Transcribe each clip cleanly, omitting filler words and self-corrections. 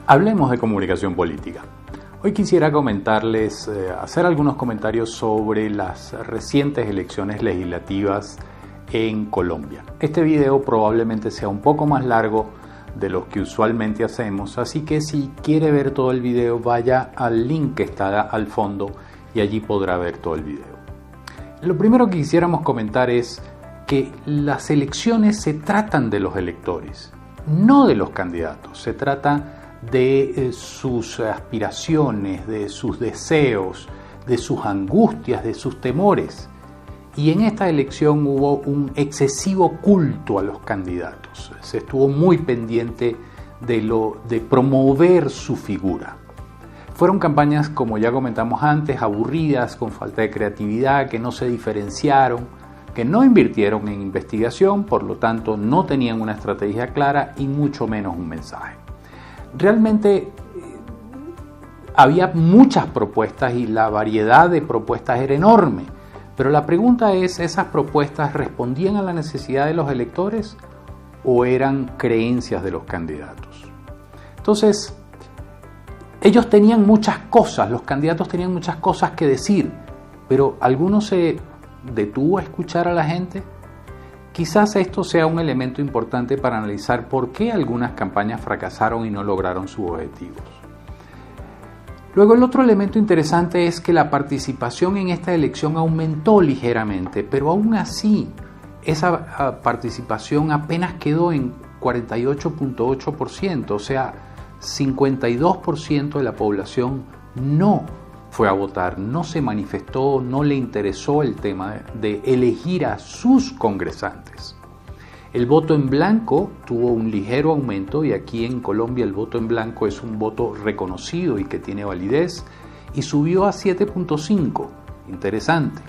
Hablemos de comunicación política. Hoy quisiera hacer algunos comentarios sobre las recientes elecciones legislativas en Colombia. Este video probablemente sea un poco más largo de lo que usualmente hacemos, así que si quiere ver todo el video, vaya al link que está al fondo y allí podrá ver todo el video. Lo primero que quisiéramos comentar es que las elecciones se tratan de los electores, no de los candidatos. Se trata de sus aspiraciones, de sus deseos, de sus angustias, de sus temores. Y en esta elección hubo un excesivo culto a los candidatos. Se estuvo muy pendiente de promover su figura. Fueron campañas, como ya comentamos antes, aburridas, con falta de creatividad, que no se diferenciaron, que no invirtieron en investigación, por lo tanto no tenían una estrategia clara y mucho menos un mensaje. Realmente había muchas propuestas y la variedad de propuestas era enorme, pero la pregunta es, ¿esas propuestas respondían a la necesidad de los electores o eran creencias de los candidatos? Entonces, ellos tenían muchas cosas, los candidatos tenían muchas cosas que decir, pero ¿alguno se detuvo a escuchar a la gente? Quizás esto sea un elemento importante para analizar por qué algunas campañas fracasaron y no lograron sus objetivos. Luego, el otro elemento interesante es que la participación en esta elección aumentó ligeramente, pero aún así esa participación apenas quedó en 48.8%, o sea, 52% de la población no fue a votar, no se manifestó, no le interesó el tema de elegir a sus congresantes. El voto en blanco tuvo un ligero aumento y aquí en Colombia el voto en blanco es un voto reconocido y que tiene validez y subió a 7.5. Interesante.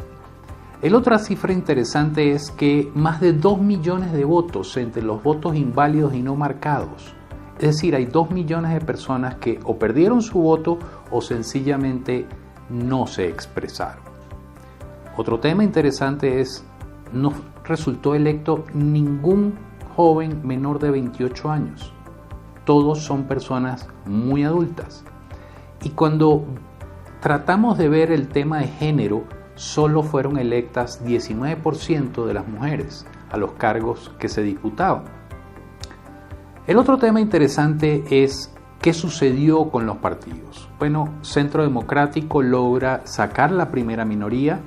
La otra cifra interesante es que más de 2 millones de votos entre los votos inválidos y no marcados. Es decir, hay 2 millones de personas que o perdieron su voto o sencillamente no se expresaron. Otro tema interesante es, no resultó electo ningún joven menor de 28 años. Todos son personas muy adultas. Y cuando tratamos de ver el tema de género, solo fueron electas 19% de las mujeres a los cargos que se disputaban. El otro tema interesante es qué sucedió con los partidos. Bueno, Centro Democrático logra sacar la primera minoría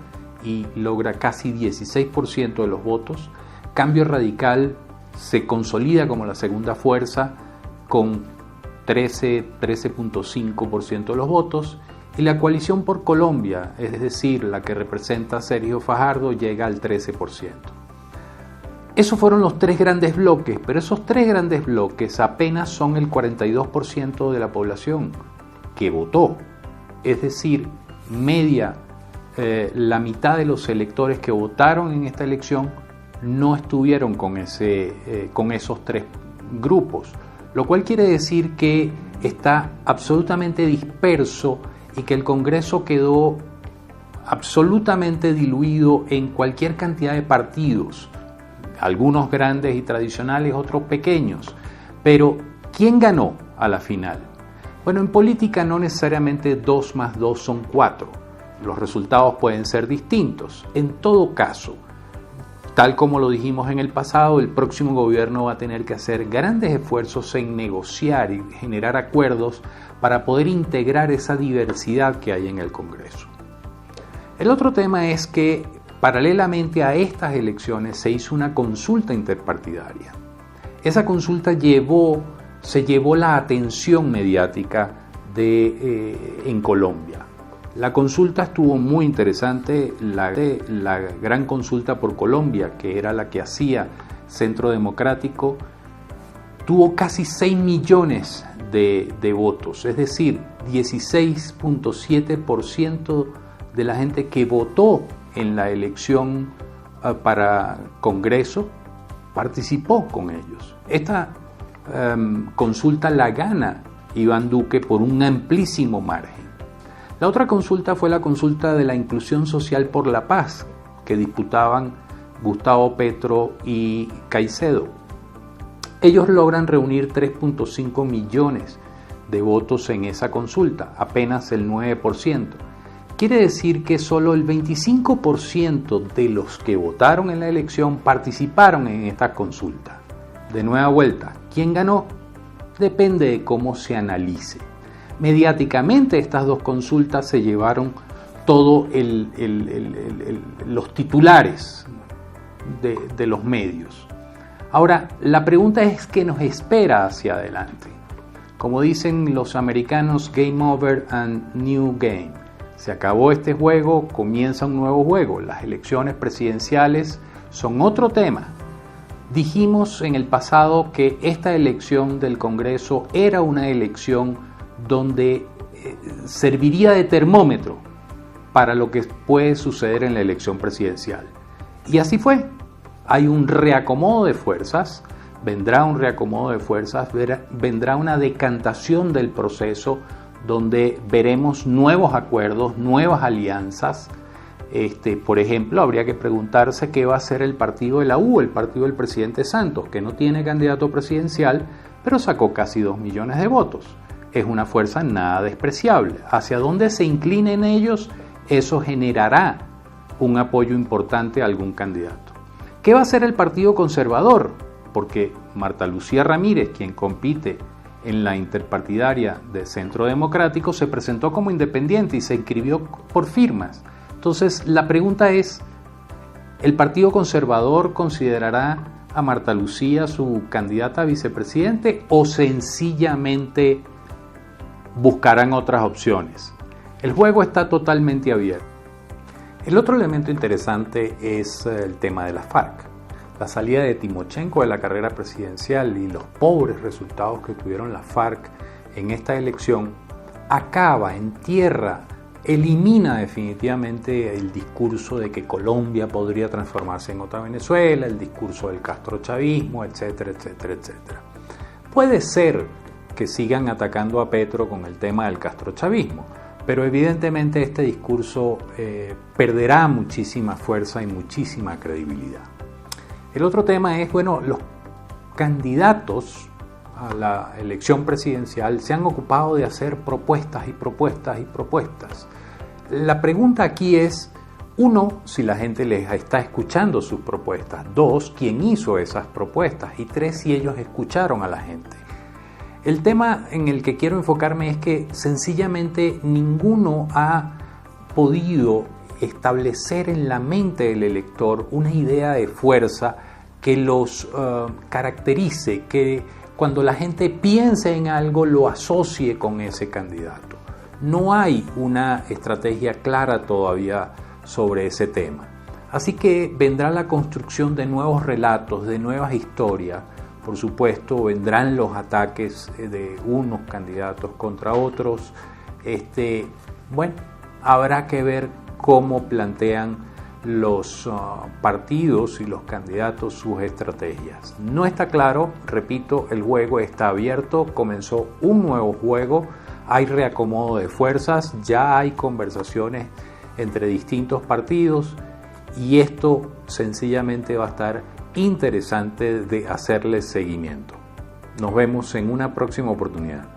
y logra casi 16% de los votos. Cambio Radical se consolida como la segunda fuerza con 13.5% de los votos. Y la Coalición por Colombia, es decir, la que representa a Sergio Fajardo, llega al 13%. Esos fueron los tres grandes bloques, pero esos tres grandes bloques apenas son el 42% de la población que votó. Es decir, la mitad de los electores que votaron en esta elección no estuvieron con esos tres grupos, lo cual quiere decir que está absolutamente disperso y que el Congreso quedó absolutamente diluido en cualquier cantidad de partidos. Algunos grandes y tradicionales, otros pequeños. Pero, ¿quién ganó a la final? Bueno, en política no necesariamente 2 más 2 son 4. Los resultados pueden ser distintos. En todo caso, tal como lo dijimos en el pasado, el próximo gobierno va a tener que hacer grandes esfuerzos en negociar y generar acuerdos para poder integrar esa diversidad que hay en el Congreso. El otro tema es que paralelamente a estas elecciones se hizo una consulta interpartidaria. Esa consulta se llevó la atención mediática en Colombia. La consulta estuvo muy interesante, la gran consulta por Colombia, que era la que hacía Centro Democrático, tuvo casi 6 millones de votos, es decir, 16.7% de la gente que votó en la elección para Congreso participó con ellos. Esta consulta la gana Iván Duque por un amplísimo margen. La otra consulta fue la consulta de la Inclusión Social por la Paz, que disputaban Gustavo Petro y Caicedo. Ellos logran reunir 3.5 millones de votos en esa consulta, apenas el 9%. Quiere decir que solo el 25% de los que votaron en la elección participaron en esta consulta. De nueva vuelta, ¿quién ganó? Depende de cómo se analice. Mediáticamente estas dos consultas se llevaron todos los titulares de los medios. Ahora, la pregunta es ¿qué nos espera hacia adelante? Como dicen los americanos, game over and new game. Se acabó este juego, comienza un nuevo juego. Las elecciones presidenciales son otro tema. Dijimos en el pasado que esta elección del Congreso era una elección donde serviría de termómetro para lo que puede suceder en la elección presidencial. Y así fue. Hay un reacomodo de fuerzas, vendrá un reacomodo de fuerzas, vendrá una decantación del proceso donde veremos nuevos acuerdos, nuevas alianzas. Por ejemplo, habría que preguntarse qué va a hacer el partido de la U, el partido del presidente Santos, que no tiene candidato presidencial, pero sacó casi 2 millones de votos. Es una fuerza nada despreciable. Hacia dónde se inclinen ellos, eso generará un apoyo importante a algún candidato. ¿Qué va a hacer el Partido Conservador? Porque Marta Lucía Ramírez, quien compite en la interpartidaria de Centro Democrático, se presentó como independiente y se inscribió por firmas. Entonces, la pregunta es, ¿el Partido Conservador considerará a Marta Lucía su candidata a vicepresidente o sencillamente buscarán otras opciones? El juego está totalmente abierto. El otro elemento interesante es el tema de la FARC. La salida de Timochenko de la carrera presidencial y los pobres resultados que tuvieron la FARC en esta elección acaba, entierra, elimina definitivamente el discurso de que Colombia podría transformarse en otra Venezuela, el discurso del castrochavismo, etcétera, etcétera, etcétera. Puede ser que sigan atacando a Petro con el tema del castrochavismo, pero evidentemente este discurso perderá muchísima fuerza y muchísima credibilidad. El otro tema es, los candidatos a la elección presidencial se han ocupado de hacer propuestas y propuestas y propuestas. La pregunta aquí es, 1, si la gente les está escuchando sus propuestas, 2, quién hizo esas propuestas y 3, si ellos escucharon a la gente. El tema en el que quiero enfocarme es que sencillamente ninguno ha podido establecer en la mente del elector una idea de fuerza que los caracterice, que cuando la gente piense en algo lo asocie con ese candidato. No hay una estrategia clara todavía sobre ese tema. Así que vendrá la construcción de nuevos relatos, de nuevas historias. Por supuesto, vendrán los ataques de unos candidatos contra otros. Habrá que ver cómo plantean los partidos y los candidatos sus estrategias. No está claro, repito, el juego está abierto, comenzó un nuevo juego, hay reacomodo de fuerzas, ya hay conversaciones entre distintos partidos y esto sencillamente va a estar interesante de hacerle seguimiento. Nos vemos en una próxima oportunidad.